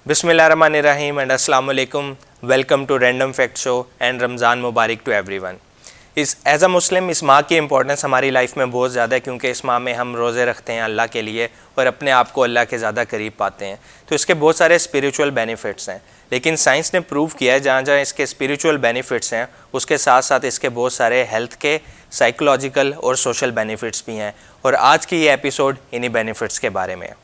Bismillahirrahmanirrahim and Assalamu alaikum. Welcome to Random Fact Show and Ramzan मुबारक to everyone. As a Muslim इस माह की importance हमारी life में बहुत ज़्यादा है, क्योंकि इस माह में हम रोज़े रखते हैं अल्लाह के लिए और अपने आप को अल्लाह के ज़्यादा करीब पाते हैं। तो इसके बहुत सारे स्पिरिचुअल बेनिफिट्स हैं, लेकिन साइंस ने प्रूव किया है जहाँ जहाँ इसके स्पिरिचुअल बेनिफिट्स हैं उसके साथ साथ इसके बहुत सारे हेल्थ के, साइकोलॉजिकल और सोशल बेनिफिट्स भी हैं। और आज की ये एपिसोड इन्हीं बेनिफिट्स के बारे में है।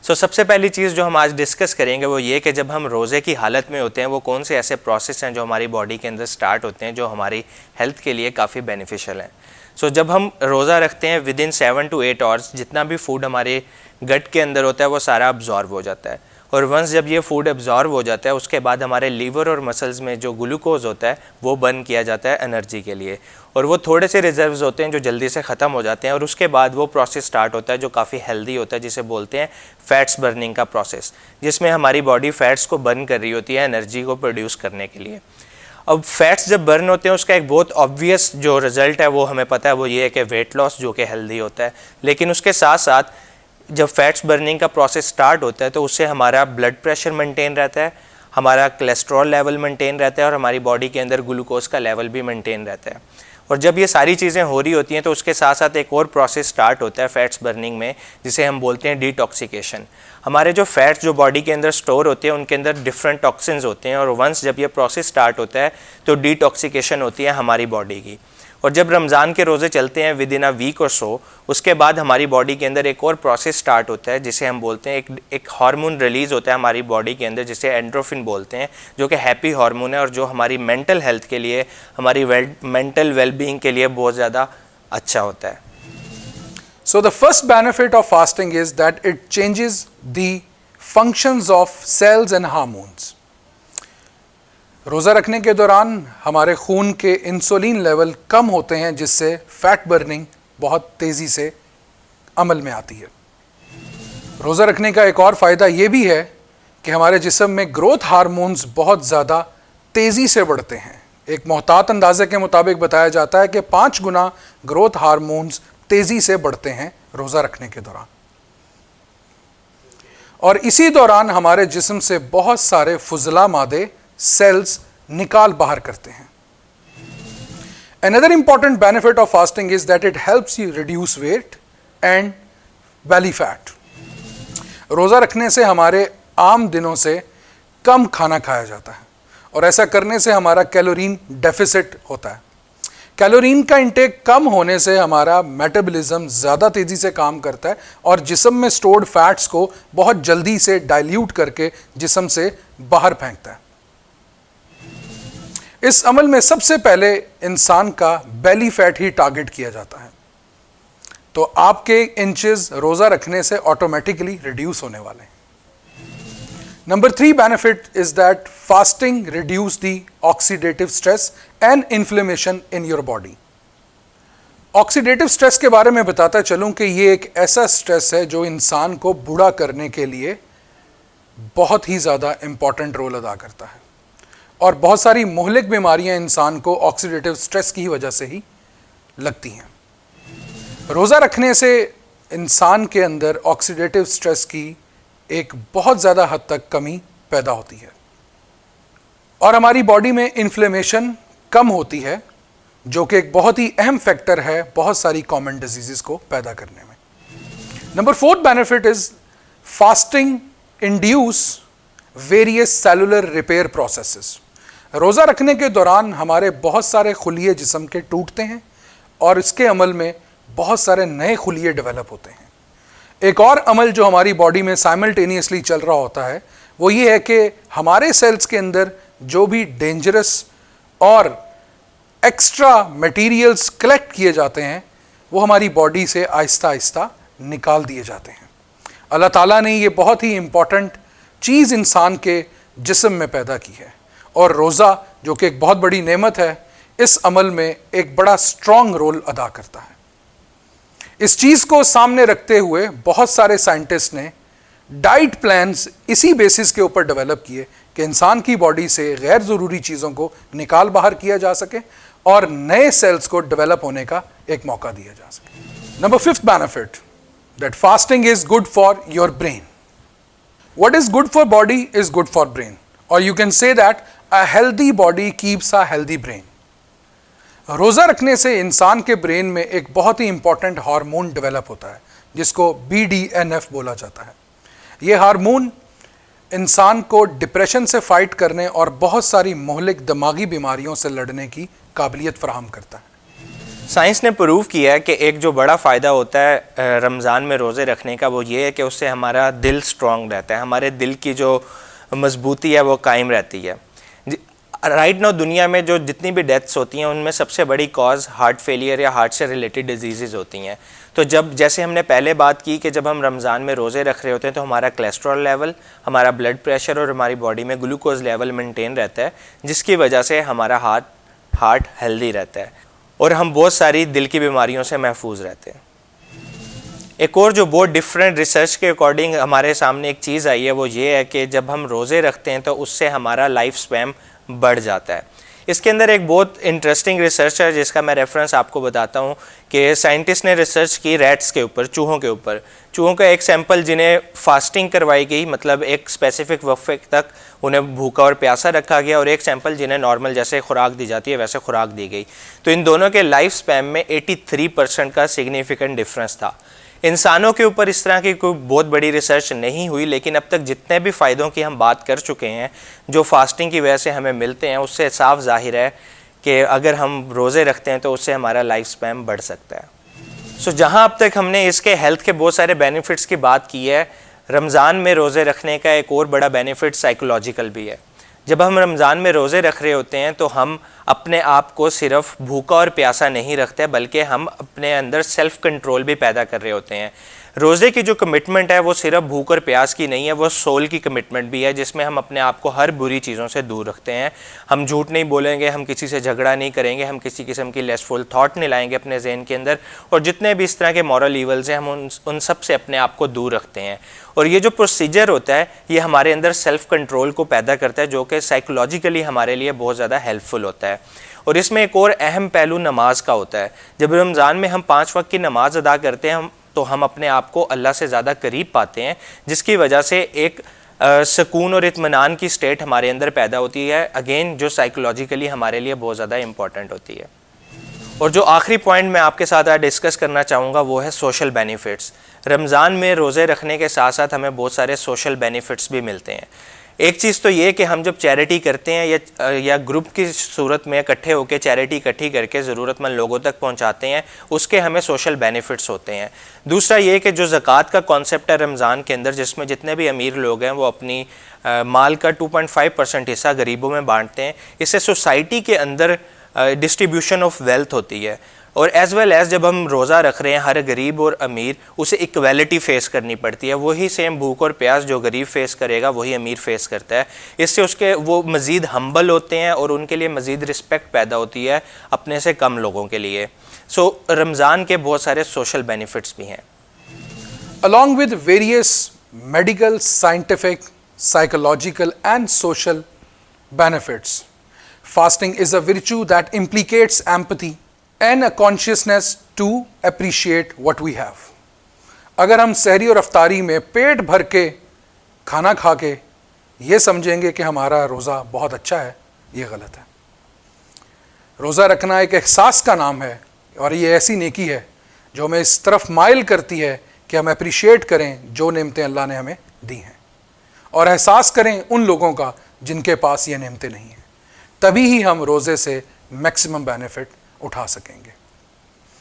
सबसे पहली चीज़ जो हम आज डिस्कस करेंगे वो ये कि जब हम रोज़े की हालत में होते हैं वो कौन से ऐसे प्रोसेस हैं जो हमारी बॉडी के अंदर स्टार्ट होते हैं जो हमारी हेल्थ के लिए काफ़ी बेनिफिशियल हैं। जब हम रोज़ा रखते हैं विद इन 7 to 8 आवर्स जितना भी फूड हमारे गट के अंदर होता है वो सारा अब्जॉर्ब हो जाता है, और वंस जब ये फूड अब्जॉर्ब हो जाता है उसके बाद हमारे लीवर और मसल्स में जो ग्लूकोज होता है वो बर्न किया जाता है एनर्जी के लिए, और वो थोड़े से रिजर्व्स होते हैं जो जल्दी से ख़त्म हो जाते हैं, और उसके बाद वो प्रोसेस स्टार्ट होता है जो काफ़ी हेल्दी होता है जिसे बोलते हैं फैट्स बर्निंग का प्रोसेस, जिसमें हमारी बॉडी फैट्स को बर्न कर रही होती है एनर्जी को प्रोड्यूस करने के लिए। अब फैट्स जब बर्न होते हैं उसका एक बहुत ऑब्वियस जो रिज़ल्ट है वो हमें पता है, वो ये है कि वेट लॉस जो कि हेल्दी होता है। लेकिन उसके साथ साथ जब फैट्स बर्निंग का प्रोसेस स्टार्ट होता है तो उससे हमारा ब्लड प्रेशर मेंटेन रहता है, हमारा कोलेस्ट्रॉल लेवल मेंटेन रहता है और हमारी बॉडी के अंदर ग्लूकोज का लेवल भी मेंटेन रहता है। और जब ये सारी चीज़ें हो रही होती हैं तो उसके साथ साथ एक और प्रोसेस स्टार्ट होता है फैट्स बर्निंग में, जिसे हम बोलते हैं डिटॉक्सिकेशन। हमारे जो फैट्स जो बॉडी के अंदर स्टोर होते हैं उनके अंदर डिफरेंट टॉक्सिन्स होते हैं, और वंस जब ये प्रोसेस स्टार्ट होता है तो डिटॉक्सिकेशन होती है हमारी बॉडी की। और जब रमज़ान के रोज़े चलते हैं विद इन अ वीक और सो, उसके बाद हमारी बॉडी के अंदर एक और प्रोसेस स्टार्ट होता है जिसे हम बोलते हैं एक हार्मोन रिलीज़ होता है हमारी बॉडी के अंदर जिसे एंड्रोफिन बोलते हैं, जो कि हैप्पी हार्मोन है और जो हमारी मेंटल हेल्थ के लिए, हमारी मेंटल वेलबींग के लिए बहुत ज़्यादा अच्छा होता है। So the first benefit of fasting is that it changes the functions of cells and hormones. रोज़ा रखने के दौरान हमारे खून के इंसुलिन लेवल कम होते हैं, जिससे फैट बर्निंग बहुत तेज़ी से अमल में आती है। रोज़ा रखने का एक और फ़ायदा ये भी है कि हमारे जिस्म में ग्रोथ हार्मोन्स बहुत ज़्यादा तेज़ी से बढ़ते हैं। एक मोहतात अंदाजे के मुताबिक बताया जाता है कि 5 गुना ग्रोथ हार्मोन्स तेज़ी से बढ़ते हैं रोज़ा रखने के दौरान, और इसी दौरान हमारे जिस्म से बहुत सारे फुजला मादे सेल्स निकाल बाहर करते हैं। Another important benefit of fasting is that it helps you reduce weight and belly fat. रोज़ा रखने से हमारे आम दिनों से कम खाना खाया जाता है, और ऐसा करने से हमारा कैलोरीन डेफिसिट होता है। कैलोरीन का इंटेक कम होने से हमारा मेटाबॉलिज्म ज़्यादा तेज़ी से काम करता है और जिस्म में स्टोर्ड फैट्स को बहुत जल्दी से डाइल्यूट करके जिस्म से बाहर फेंकता है। इस अमल में सबसे पहले इंसान का बेली फैट ही टारगेट किया जाता है, तो आपके इंचेस रोज़ा रखने से ऑटोमेटिकली रिड्यूस होने वाले हैं। Number 3 benefit is that fasting reduce the oxidative stress and inflammation in your body. Oxidative stress के बारे में बताता चलूं कि ये एक ऐसा स्ट्रेस है जो इंसान को बूढ़ा करने के लिए बहुत ही ज़्यादा इम्पॉर्टेंट रोल अदा करता है, और बहुत सारी मुहलिक बीमारियां इंसान को ऑक्सीडेटिव स्ट्रेस की वजह से ही लगती हैं। रोज़ा रखने से इंसान के अंदर ऑक्सीडेटिव स्ट्रेस की एक बहुत ज़्यादा हद तक कमी पैदा होती है, और हमारी बॉडी में इन्फ्लेमेशन कम होती है, जो कि एक बहुत ही अहम फैक्टर है बहुत सारी कॉमन डिजीज़ को पैदा करने में। Number 4 benefit is fasting induce various cellular repair processes. रोज़ा रखने के दौरान हमारे बहुत सारे खुलिये जिस्म के टूटते हैं और इसके अमल में बहुत सारे नए खुलिये डेवलप होते हैं। एक और अमल जो हमारी बॉडी में साइमल्टेनियसली चल रहा होता है वो ये है कि हमारे सेल्स के अंदर जो भी डेंजरस और एक्स्ट्रा मटेरियल्स कलेक्ट किए जाते हैं, वो हमारी बॉडी से आहिस्ता आहिस्ता निकाल दिए जाते हैं। अल्लाह ताला ने ये बहुत ही इम्पॉर्टेंट चीज़ इंसान के जिस्म में पैदा की है, और रोज़ा जो कि एक बहुत बड़ी नेमत है, इस अमल में एक बड़ा स्ट्रॉन्ग रोल अदा करता है। इस चीज़ को सामने रखते हुए बहुत सारे साइंटिस्ट ने डाइट प्लान्स इसी बेसिस के ऊपर डेवलप किए कि इंसान की बॉडी से गैर ज़रूरी चीज़ों को निकाल बाहर किया जा सके और नए सेल्स को डेवलप होने का एक मौका दिया जा सके। Number 5th benefit, that fasting is good for your brain. What is good for body is good for brain, or you can say that a healthy body keeps a healthy brain. रोज़ा रखने से इंसान के brain में एक बहुत ही important hormone develop होता है जिसको BDNF बोला जाता है। ये हार्मोन इंसान को डिप्रेशन से फाइट करने और बहुत सारी मोहलिक दिमागी बीमारियों से लड़ने की काबिलियत फराहम करता है। साइंस ने प्रूव किया है कि एक जो बड़ा फ़ायदा होता है रमज़ान में रोज़े रखने का, वो ये है कि उससे हमारा दिल स्ट्रॉन्ग रहता है, हमारे दिल की जो मजबूती है वो कायम रहती है। राइट नाउ दुनिया में जो जितनी भी डेथ्स होती हैं उनमें सबसे बड़ी कॉज हार्ट फेलियर या हार्ट से रिलेटेड डिजीज़ होती हैं। तो जब जैसे हमने पहले बात की कि जब हम रमज़ान में रोज़े रख रहे होते हैं तो हमारा कोलेस्ट्रॉल लेवल, हमारा ब्लड प्रेशर और हमारी बॉडी में ग्लूकोज लेवल मेंटेन रहता है, जिसकी वजह से हमारा हार्ट हेल्दी रहता है और हम बहुत सारी दिल की बीमारियों से महफूज रहते हैं। एक और जो बहुत डिफरेंट रिसर्च के अकॉर्डिंग हमारे सामने एक चीज़ आई है, वो ये है कि जब हम रोज़े रखते हैं तो उससे हमारा लाइफ स्पैन बढ़ जाता है। इसके अंदर एक बहुत इंटरेस्टिंग रिसर्च है जिसका मैं रेफरेंस आपको बताता हूँ कि साइंटिस्ट ने रिसर्च की रैट्स के ऊपर, चूहों के ऊपर। चूहों का एक सैंपल जिन्हें फास्टिंग करवाई गई, मतलब एक स्पेसिफिक वक्फे तक उन्हें भूखा और प्यासा रखा गया, और एक सैंपल जिन्हें नॉर्मल जैसे खुराक दी जाती है वैसे खुराक दी गई। तो इन दोनों के लाइफ स्पैन में 83% का सिग्निफिकेंट डिफरेंस था। इंसानों के ऊपर इस तरह की कोई बहुत बड़ी रिसर्च नहीं हुई, लेकिन अब तक जितने भी फ़ायदों की हम बात कर चुके हैं जो फास्टिंग की वजह से हमें मिलते हैं, उससे साफ जाहिर है कि अगर हम रोज़े रखते हैं तो उससे हमारा लाइफ स्पैन बढ़ सकता है। सो जहाँ अब तक हमने इसके हेल्थ के बहुत सारे बेनिफिट्स की बात की है, रमज़ान में रोज़े रखने का एक और बड़ा बेनिफिट साइकोलॉजिकल भी है। जब हम रमज़ान में रोज़े रख रहे होते हैं तो हम अपने आप को सिर्फ भूखा और प्यासा नहीं रखते, बल्कि हम अपने अंदर सेल्फ़ कंट्रोल भी पैदा कर रहे होते हैं। रोज़े की जो कमिटमेंट है वो सिर्फ भूख और प्यास की नहीं है, वो सोल की कमिटमेंट भी है, जिसमें हम अपने आप को हर बुरी चीज़ों से दूर रखते हैं। हम झूठ नहीं बोलेंगे, हम किसी से झगड़ा नहीं करेंगे, हम किसी किस्म की लेसफुल थाट नहीं लाएंगे अपने जहन के अंदर, और जितने भी इस तरह के मॉरल ईवल्स हैं हम उन सब से अपने आप को दूर रखते हैं। और ये जो प्रोसीजर होता है ये हमारे अंदर सेल्फ़ कंट्रोल को पैदा करता है, जो कि साइकोलॉजिकली हमारे लिए बहुत ज़्यादा हेल्पफुल होता है। और इसमें एक और अहम पहलू नमाज का होता है। जब रमज़ान में हम 5 वक्त की नमाज अदा करते हैं तो हम अपने आप को अल्लाह से ज़्यादा करीब पाते हैं, जिसकी वजह से एक सुकून और इत्मीनान की स्टेट हमारे अंदर पैदा होती है, अगेन जो साइकोलॉजिकली हमारे लिए बहुत ज़्यादा इंपॉर्टेंट होती है। और जो आखिरी पॉइंट मैं आपके साथ आज डिस्कस करना चाहूँगा वो है सोशल बेनिफिट्स। रमज़ान में रोज़े रखने के साथ साथ हमें बहुत सारे सोशल बेनिफिट्स भी मिलते हैं। एक चीज़ तो ये कि हम जब चैरिटी करते हैं या ग्रुप की सूरत में इकट्ठे होकर चैरिटी इकट्ठी करके ज़रूरतमंद लोगों तक पहुंचाते हैं, उसके हमें सोशल बेनिफिट्स होते हैं। दूसरा ये कि जो ज़कात का कॉन्सेप्ट है रमज़ान के अंदर, जिसमें जितने भी अमीर लोग हैं वो अपनी माल का 2.5% हिस्सा गरीबों में बांटते हैं, इससे सोसाइटी के अंदर डिस्ट्रीब्यूशन ऑफ वेल्थ होती है। और एज़ वेल एज़ जब हम रोज़ा रख रहे हैं, हर गरीब और अमीर उसे इक्वालिटी फेस करनी पड़ती है। वही सेम भूख और प्यास जो गरीब फेस करेगा वही अमीर फेस करता है। इससे उसके वो मज़ीद हम्बल होते हैं और उनके लिए मज़ीद रिस्पेक्ट पैदा होती है अपने से कम लोगों के लिए। सो रमज़ान के बहुत सारे सोशल बेनिफिट्स भी हैं। Along with various medical, scientific, psychological and social benefits, fasting is a virtue that implicates empathy and a consciousness to appreciate what we have. अगर हम सहरी और अफ्तारी में पेट भर के खाना खा के ये समझेंगे कि हमारा रोज़ा बहुत अच्छा है, ये गलत है। रोज़ा रखना एक एहसास का नाम है और ये ऐसी नेकी है जो हमें इस तरफ माइल करती है कि हम अप्रिशिएट करें जो नेमतें अल्लाह ने हमें दी हैं और एहसास करें उन लोगों का जिनके पास ये नेमतें नहीं हैं। तभी ही हम रोज़े से मैक्सिमम बेनिफिट उठा सकेंगे।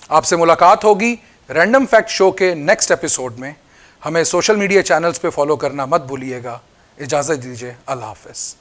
आपसे मुलाकात होगी रैंडम फैक्ट शो के नेक्स्ट एपिसोड में। हमें सोशल मीडिया चैनल्स पे फॉलो करना मत भूलिएगा। इजाज़त दीजिए, अल्लाह हाफ़िज़।